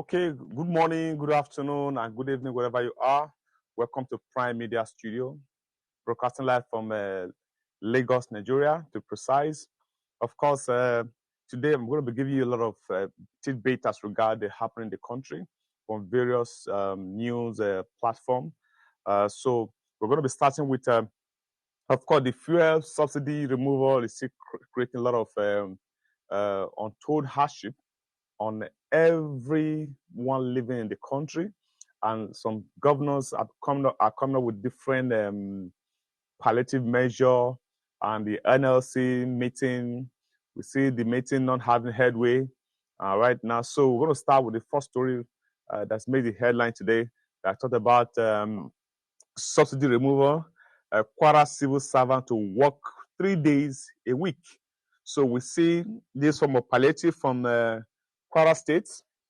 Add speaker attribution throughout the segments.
Speaker 1: Okay, good morning, good afternoon, and good evening, wherever you are. Welcome to Prime Media Studio, broadcasting live from Lagos, Nigeria, to be precise. Of course, today I'm going to be giving you a lot of tidbits as regard the happening in the country from various news platforms. So we're going to be starting with, of course, the fuel subsidy removal is still creating a lot of untold hardship on everyone living in the country, and some governors are coming up with different palliative measure. And the NLC meeting, we see the meeting not having headway right now. So we're going to start with the first story that's made the headline today. That talked about subsidy removal. Kwara civil servant to work 3 days a week. So we see this from a palliative from Kwara State.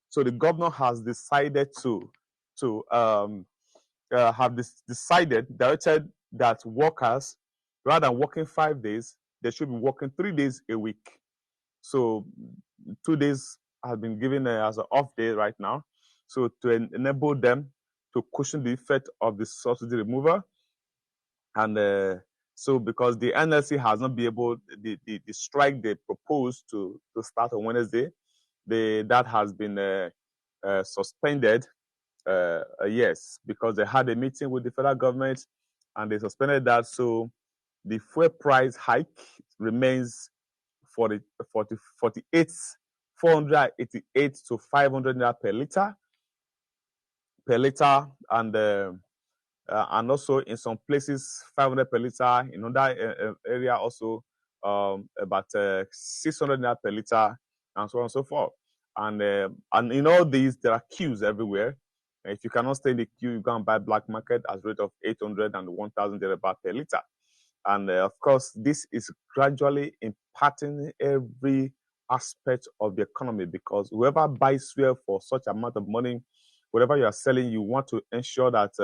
Speaker 1: So the governor has decided directed that workers, rather than working 5 days, they should be working 3 days a week. So 2 days have been given as an off day right now. So to enable them to cushion the effect of the subsidy removal. And so because the NLC has not been able, the strike they proposed to start on Wednesday, that has been suspended. Yes, because they had a meeting with the federal government and they suspended that. So the fuel price hike remains 488 to 500 naira per liter, and also in some places 500 per liter. In another area also about 600 naira per liter, and so on and so forth. And in all these, there are queues everywhere. If you cannot stay in the queue, you can buy black market at rate of 800 and 1,000 baht per liter. And of course, this is gradually impacting every aspect of the economy, because whoever buys fuel for such amount of money, whatever you are selling, you want to ensure that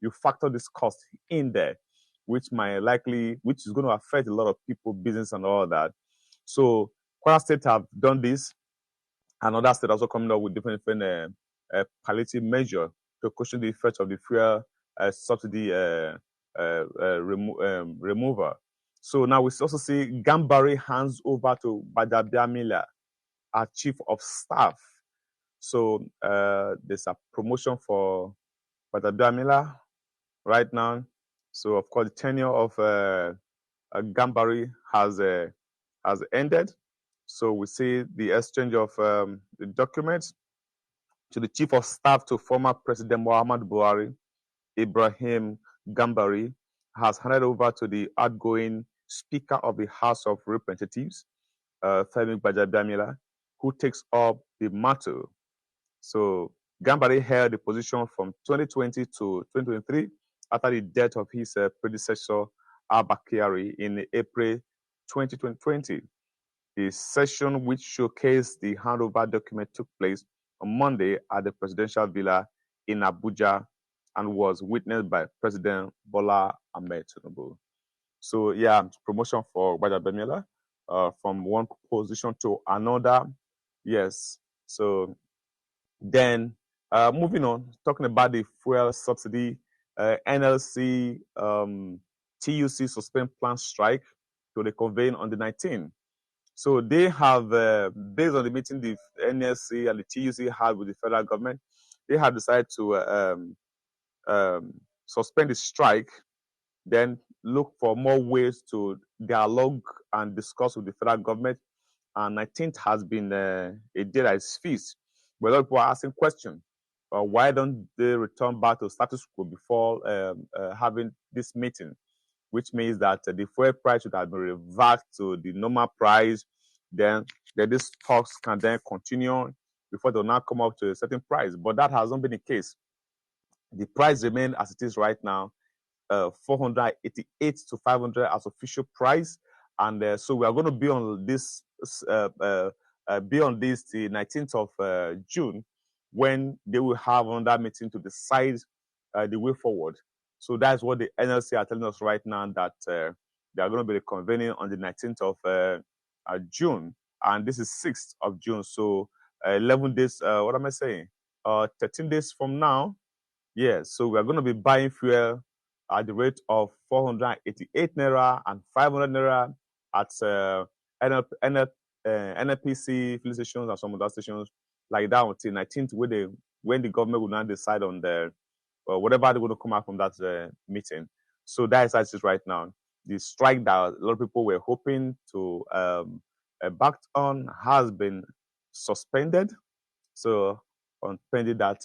Speaker 1: you factor this cost in there, which is going to affect a lot of people, business, and all that. So Kwara State have done this, and other states also coming up with different palliative measure to cushion the effect of the fuel subsidy removal. So now we also see Gambari hands over to Gbajabiamila as chief of staff. So there's a promotion for Gbajabiamila right now. So of course the tenure of Gambari has ended. So we see the exchange of the documents to the chief of staff to former President Muhammad Buhari. Ibrahim Gambari has handed over to the outgoing Speaker of the House of Representatives, Femi Gbajabiamila, who takes up the mantle. So Gambari held the position from 2020 to 2023 after the death of his predecessor, Abba Kyari, in April 2020. The session which showcased the handover document took place on Monday at the presidential villa in Abuja and was witnessed by President Bola Ahmed Tinubu. So yeah, promotion for Gbajabiamila from one position to another. Yes. So then moving on, talking about the fuel subsidy, NLC, TUC suspend planned strike to reconvene on the 19th. So they have, based on the meeting the NLC and the TUC had with the federal government, they have decided to suspend the strike, then look for more ways to dialogue and discuss with the federal government. And 19th has been a day that is fixed. But a lot of people are asking questions. Why don't they return back to status quo before having this meeting? Which means that the fuel price should have been reversed to the normal price. Then these talks can then continue before they'll now come up to a certain price. But that has not been the case. The price remains as it is right now, 488 to 500 as official price. And so we are going to be on this the 19th of June, when they will have another meeting to decide the way forward. So that's what the NLC are telling us right now, that they are going to be convening on the 19th of June, and this is 6th of June. So 11 days. What am I saying? 13 days from now. Yes, so we are going to be buying fuel at the rate of 488 naira and 500 naira at NNPC filling stations and some other stations like that until 19th, when the government will now decide on the whatever they're going to come out from that meeting. So that is as it is right now. The strike that a lot of people were hoping to back on has been suspended. So on pending that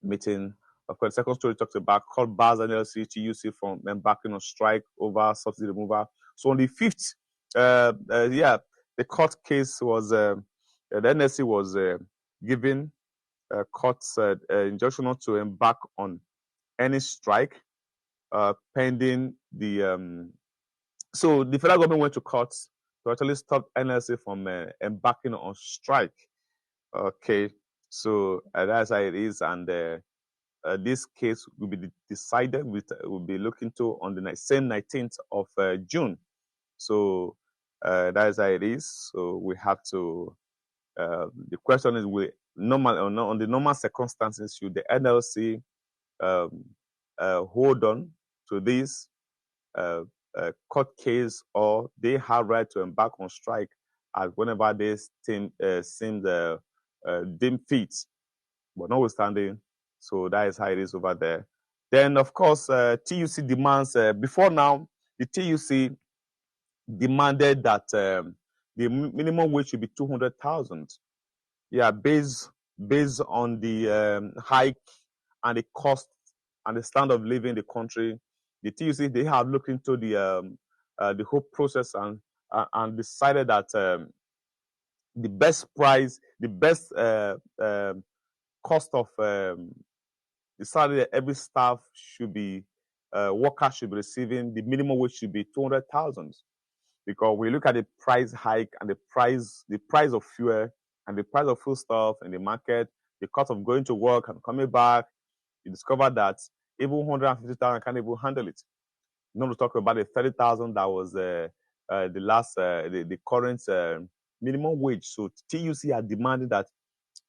Speaker 1: meeting, of course, the second story talks about called bars and LC TUC from embarking on strike over subsidy removal. So on the 5th, the court case was the NSC was given court's injunction not to embark on any strike pending the. So the federal government went to court to actually stop NLC from embarking on strike. Okay, so that's how it is, and this case will be decided. We'll be looking to on the same 19th of June. So that is how it is. So we have to. The question is, on the normal circumstances, should the NLC hold on to this court case, or they have right to embark on strike as whenever they seem deemed fit? But notwithstanding, so that is how it is over there. Then, of course, TUC demands, before now, the TUC demanded that the minimum wage should be 200,000. Yeah, based on the hike and the cost and the standard of living in the country. The TUC, they have looked into the whole process and decided that the best price, the best cost of the salary that every staff should be, worker should be receiving, the minimum wage should be 200,000. Because we look at the price hike and the price of fuel and the price of food stuff in the market, the cost of going to work and coming back, you discover that even 150,000 can't even handle it. Not to talk about the 30,000 that was the current minimum wage. So TUC are demanding that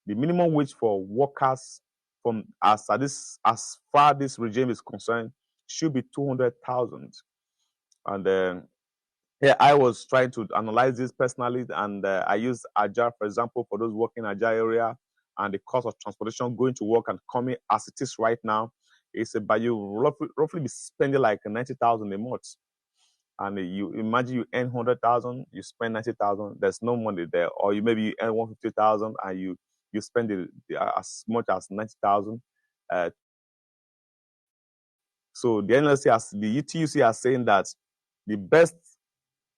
Speaker 1: the minimum wage for workers from as far this regime is concerned should be 200,000. And yeah, I was trying to analyze this personally, and I used Ajah, for example, for those working in Ajah area, and the cost of transportation going to work and coming as it is right now, it's about you roughly be spending like 90,000 a month. And you imagine you earn 100,000, you spend 90,000. There's no money there, or you maybe you earn 150,000 and you spend as much as 90,000. So the NLC, the TUC are saying that the best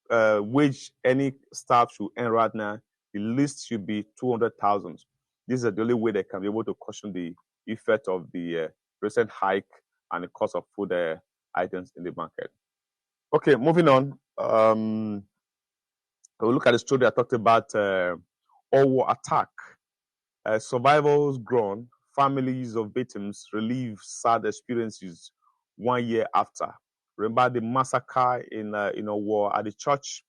Speaker 1: wage any staff should earn right now, the least should be 200,000. This is the only way they can be able to cushion the effect of the recent hike and the cost of food items in the market. Okay, moving on. We'll look at the story I talked about, Owo attack. Survivors groan, families of victims relive sad experiences 1 year after. Remember the massacre in Owo at the church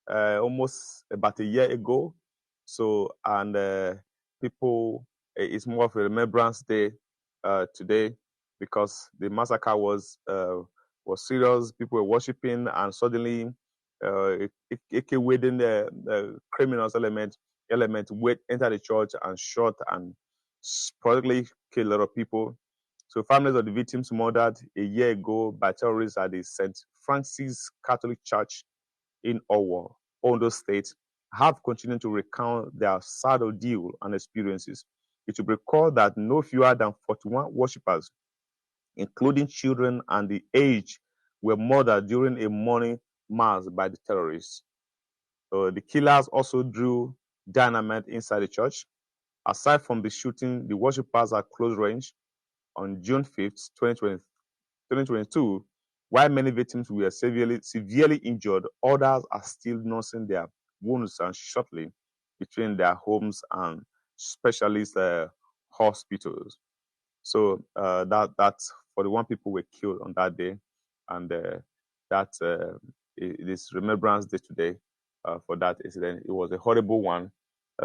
Speaker 1: almost about a year ago. So, and people, it's more of a remembrance day today, because the massacre was serious. People were worshiping, and suddenly AK within the criminals element enter the church and shot and probably kill a lot of people. So families of the victims murdered a year ago by terrorists at the St. Francis Catholic Church in Owo, Ondo State, have continued to recount their sad ordeal and experiences. It should be recalled that no fewer than 41 worshippers, including children and the aged, were murdered during a morning mass by the terrorists. The killers also drew dynamite inside the church. Aside from the shooting, the worshippers at close range on June 5th, 2022, while many victims were severely injured, others are still nursing their wounds and shuttling between their homes and specialist hospitals. So that's 41 people were killed on that day, and it is Remembrance Day today for that incident. It was a horrible one,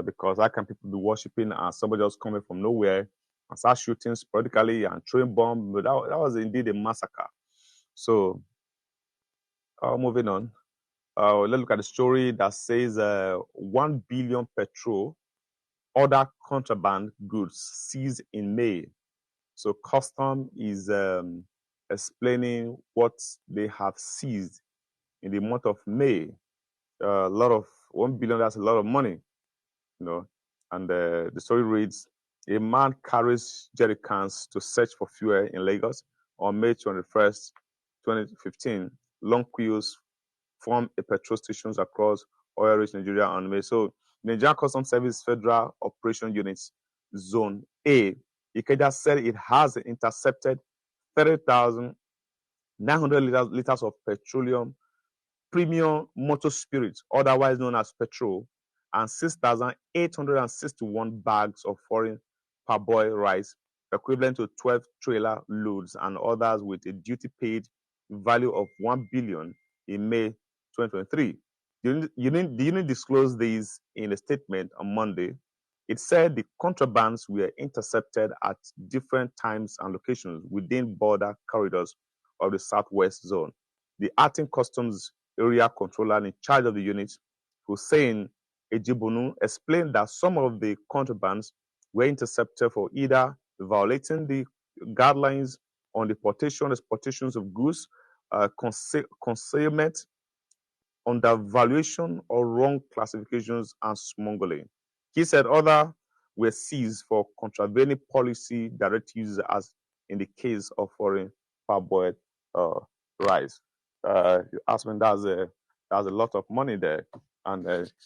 Speaker 1: because how can people be worshiping and somebody just coming from nowhere and start shooting sporadically and throwing bombs? But that was indeed a massacre. So, moving on. Let's look at the story that says 1 billion petrol, other contraband goods seized in May. So custom is explaining what they have seized in the month of May. A lot of 1 billion, that's a lot of money, you know. And the story reads, a man carries jerry cans to search for fuel in Lagos on May 21st, 2015. Long queues form a petrol stations across oil-rich Nigeria on May. So Nigerian Customs Service Federal Operation Units Zone A, Ikeja said it has intercepted 30,900 liters of petroleum premium motor spirit, otherwise known as petrol, and 6,861 bags of foreign parboiled rice, equivalent to 12 trailer loads, and others with a duty paid value of 1 billion in May 2023. The unit disclosed these in a statement on Monday. It said the contrabands were intercepted at different times and locations within border corridors of the Southwest Zone. The acting customs area controller in charge of the unit, Hussein Ejibunu, explained that some of the contrabands were intercepted for either violating the guidelines on deportation, exportations of goods, concealment, undervaluation, or wrong classifications, and smuggling. He said others were seized for contravening policy directives, as in the case of foreign parboiled rice. You ask me, that's a lot of money there, and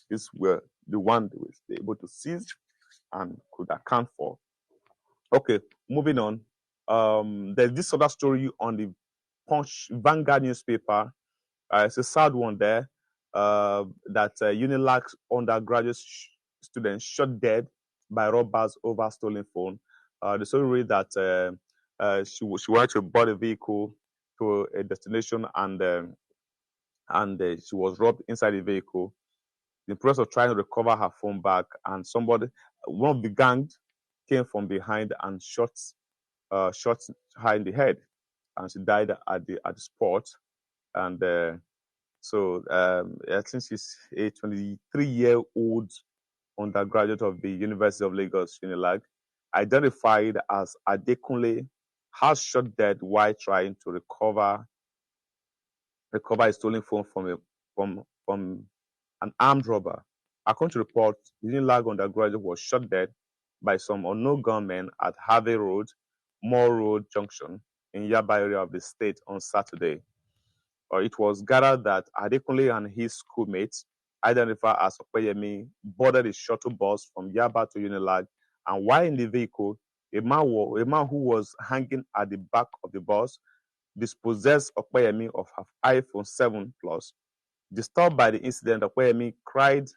Speaker 1: this were the one they were able to seize and could account for. Okay, moving on. There's this other story on the Punch Vanguard newspaper. It's a sad one there. That Unilag undergraduate student shot dead by robbers over stolen phone. The story reads that she wanted to board a vehicle to a destination, and she was robbed inside the vehicle. In the process of trying to recover her phone back, and one of the gang came from behind and shot her in the head, and she died at the spot. And so I think she's a 23-year-old undergraduate of the University of Lagos, Unilag, identified as Adekunle, has shot dead while trying to recover a stolen phone from an armed robber. According to reports, the Unilag undergraduate was shot dead by some unknown gunmen at Harvey Road, Moore Road Junction in Yaba area of the state on Saturday. It was gathered that Adekunle and his schoolmates, identified as Opeyemi, boarded a shuttle bus from Yaba to Unilag, and while in the vehicle, a man who was hanging at the back of the bus dispossessed Opeyemi of her iPhone 7 Plus. Disturbed by the incident, Opeyemi cried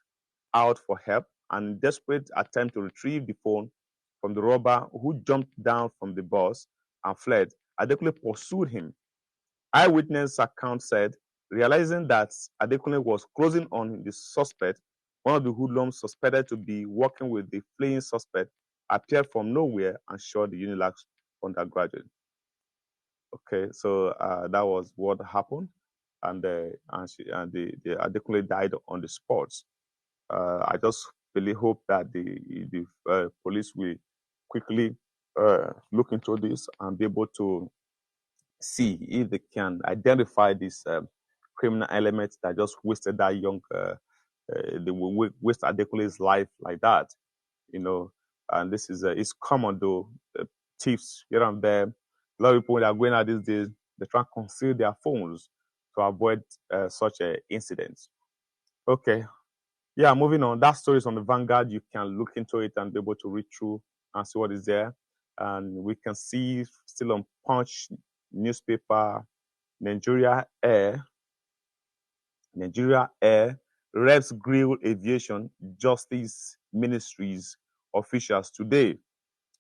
Speaker 1: out for help and in desperate attempt to retrieve the phone from the robber, who jumped down from the bus and fled. Adekunle pursued him. Eyewitness account said, realizing that Adekunle was closing on the suspect, one of the hoodlums suspected to be working with the fleeing suspect appeared from nowhere and shot the Unilag undergraduate. Okay, so that was what happened, and the Adekunle died on the spot. I just really hope that the police will quickly look into this and be able to see if they can identify these criminal elements that just wasted that young, they will waste Adekunle's life like that, you know. And this is it's common though. Thieves here and there. A lot of people that are going out these days, they try to conceal their phones to avoid such incidents. Okay, yeah, moving on. That story is on the Vanguard. You can look into it and be able to read through and see what is there. And we can see still on Punch newspaper, Nigeria Air, Revs grill aviation justice ministries officials today.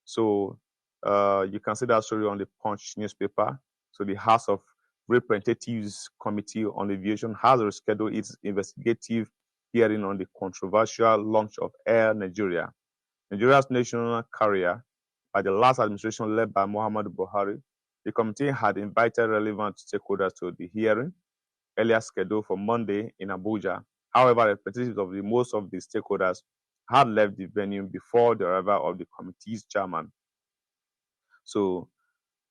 Speaker 1: So you can see that story on the Punch newspaper. So the House of Representatives Committee on Aviation has rescheduled its investigative hearing on the controversial launch of Air Nigeria, Nigeria's national carrier. By the last administration led by Muhammadu Buhari, the committee had invited relevant stakeholders to the hearing, earlier scheduled for Monday in Abuja. However, representatives of most of the stakeholders had left the venue before the arrival of the committee's chairman. So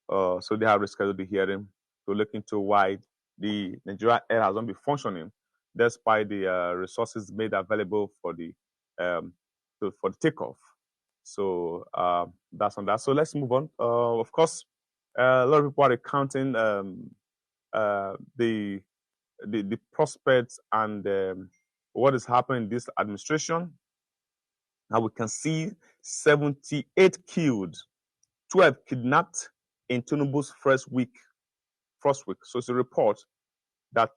Speaker 1: they have rescheduled the hearing to look into why the Nigeria Air has not been functioning, despite the resources made available for the takeoff. So that's on that. So let's move on. Of course, a lot of people are recounting the prospects and what is happening in this administration. Now we can see 78 killed, 12 kidnapped in Tinubu's first week. So it's a report that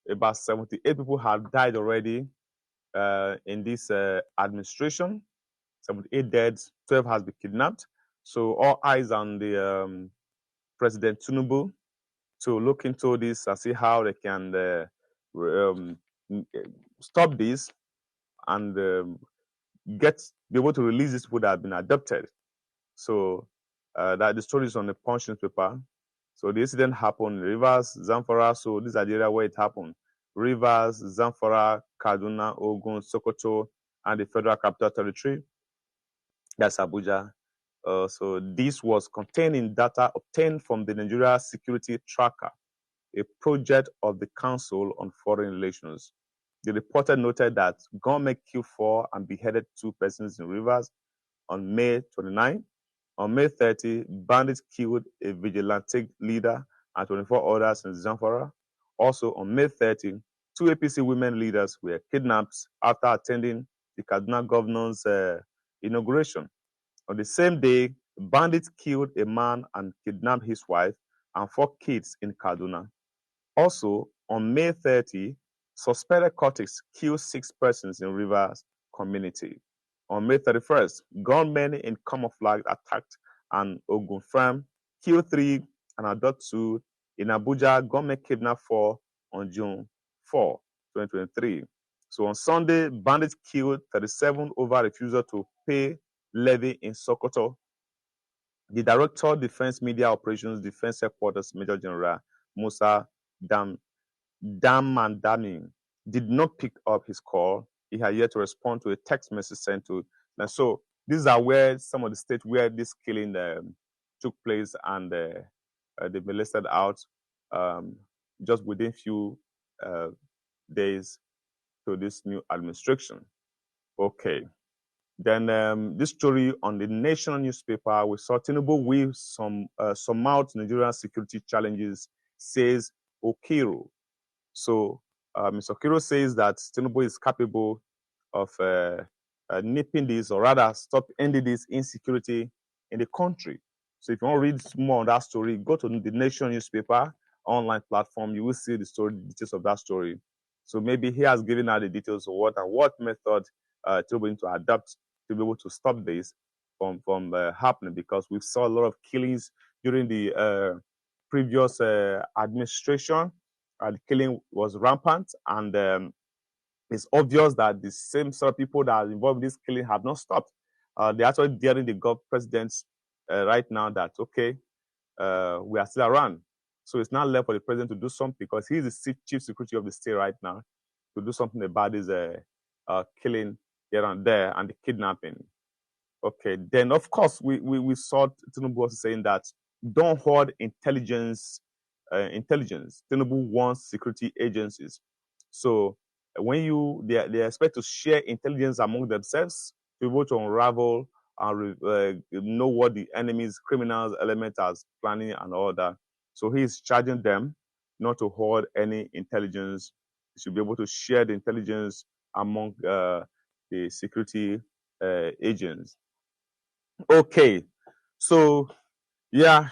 Speaker 1: about 78 people have died already in this administration. 78 dead, 12 has been kidnapped. So all eyes on the President Tinubu to look into this and see how they can stop this and be able to release these people that have been adopted. So that the story is on the Punch newspaper. So the incident happened in Rivers, Zamfara. So these are the area where it happened. Rivers, Zamfara, Kaduna, Ogun, Sokoto, and the Federal Capital Territory. That's Abuja. So this was contained in data obtained from the Nigeria Security Tracker, a project of the Council on Foreign Relations. The reporter noted that gunmen killed 4 and beheaded 2 persons in Rivers on May 29. On May 30, bandits killed a vigilante leader and 24 others in Zamfara. Also on May 30, 2 APC women leaders were kidnapped after attending the Kaduna governor's inauguration. On the same day, bandits killed a man and kidnapped his wife and 4 kids in Kaduna. Also, on May 30, suspected cultists killed 6 persons in Rivers community. On May 31st, gunmen in camouflage attacked an Ogun farm, killed 3 and abducted 2. In Abuja, gunmen kidnapped 4 on June 4, 2023. So on Sunday, bandits killed 37 over refusal to pay levy in Sokoto. The Director of Defense Media Operations Defense Headquarters, Major General Musa Damandami, did not pick up his call. He had yet to respond to a text message sent to. And so these are where some of the states where this killing took place, and they've been listed out just within few days to this new administration. Okay. Then this story on the national newspaper, we saw Tinubu with some out Nigerian security challenges, says Okiro. So Mr. Okiro says that Tinubu is capable of nipping this, or rather ending this insecurity in the country. So if you want to read more on that story, go to the Nation newspaper online platform. You will see the story, the details of that story. So maybe he has given out the details of what method Tinubu need to adapt to be able to stop this from happening, because we saw a lot of killings during the previous administration. The killing was rampant, and it's obvious that the same sort of people that are involved in this killing have not stopped. They're actually daring the presidents right now that, okay, we are still around. So it's not left for the president to do something, because he's the chief security of the state right now, to do something about this killing here and there and the kidnapping. Okay, then of course we saw Tinubu also saying that don't hoard intelligence. Tinubu wants security agencies. So when they expect to share intelligence among themselves to be able to unravel and know what the enemy's criminals element are planning and all that. So he is charging them not to hoard any intelligence. They should be able to share the intelligence among the security agents. Okay, so yeah,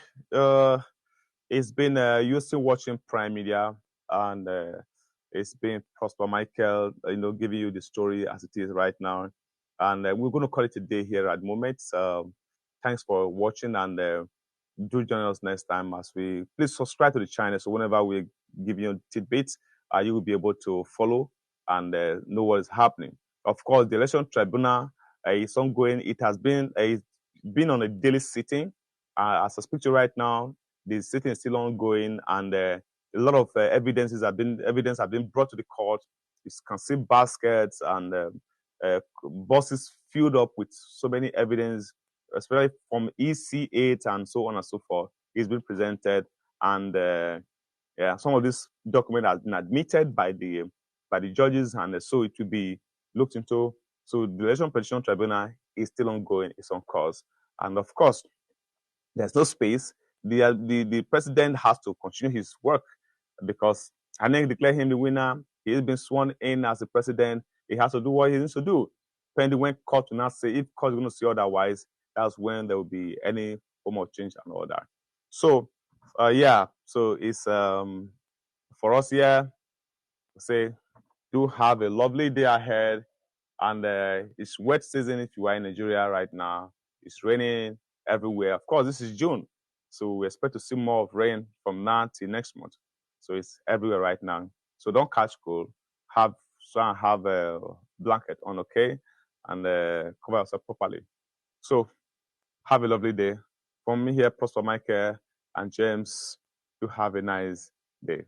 Speaker 1: it's been you're still watching Prime Media, and it's been Prosper Michael, giving you the story as it is right now, and we're going to call it a day here at the moment. Thanks for watching, and do join us next time as we please subscribe to the channel, so whenever we give you tidbits, you will be able to follow and know what is happening. Of course, the election tribunal is ongoing. It has been on a daily sitting. As I speak to you right now, the sitting is still ongoing, and a lot of evidence have been brought to the court. You can see baskets and buses filled up with so many evidence, especially from EC8 and so on and so forth. It's been presented, and yeah, some of this document has been admitted by the judges, and so it will be looked into. So the Election Petition Tribunal is still ongoing; it's on course, and of course, there's no space. The president has to continue his work because INEC declared him the winner. He has been sworn in as the president. He has to do what he needs to do. Pending when court will not say, if court is going to say otherwise, that's when there will be any form of change and all that. So, yeah, so it's for us here, say, do have a lovely day ahead. And it's wet season if you are in Nigeria right now. It's raining everywhere. Of course, this is June, so we expect to see more of rain from now till next month. So it's everywhere right now. So don't catch cold. Have a blanket on, okay, and cover yourself properly. So have a lovely day. From me here, Prosper Michael and James. Do have a nice day.